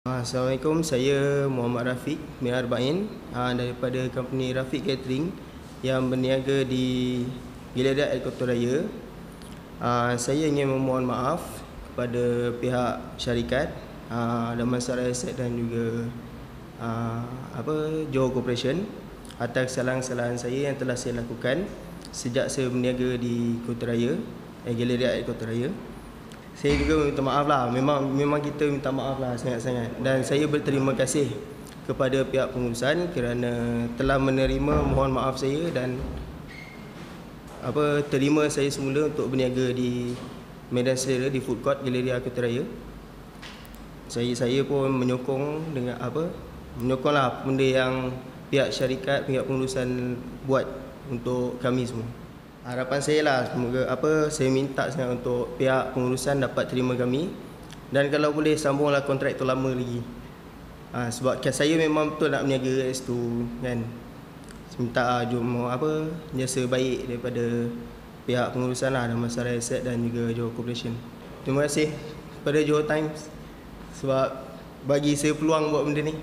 Assalamualaikum, saya Muhammad Rafiq bin Arba'in daripada company Rafiq Catering yang berniaga di Gilada Air Kota Raya. Saya ingin memohon maaf kepada pihak syarikat Damansara Asset dan juga Johor Corporation atas kesalahan-kesalahan saya yang telah saya lakukan sejak saya berniaga di Kota Raya, Gilada Air Kota Raya. Saya juga minta maaf lah, memang kita minta maaf lah sangat-sangat. Dan saya berterima kasih kepada pihak pengurusan kerana telah menerima mohon maaf saya dan terima saya semula untuk berniaga di Medan Selera di Food Court Galeria Kota Raya. Saya pun menyokong dengan menyokonglah benda yang pihak syarikat, pihak pengurusan buat untuk kami semua. Harapan saya lah, semoga saya minta sangat untuk pihak pengurusan dapat terima kami dan kalau boleh sambunglah kontrak tu lama lagi. Sebab saya memang betul nak berniaga kat situ kan. Saya minta jasa baik daripada pihak pengurusan lah, Damansara Asset dan juga Johor Corporation. Terima kasih kepada Johor Times sebab bagi saya peluang buat benda ni.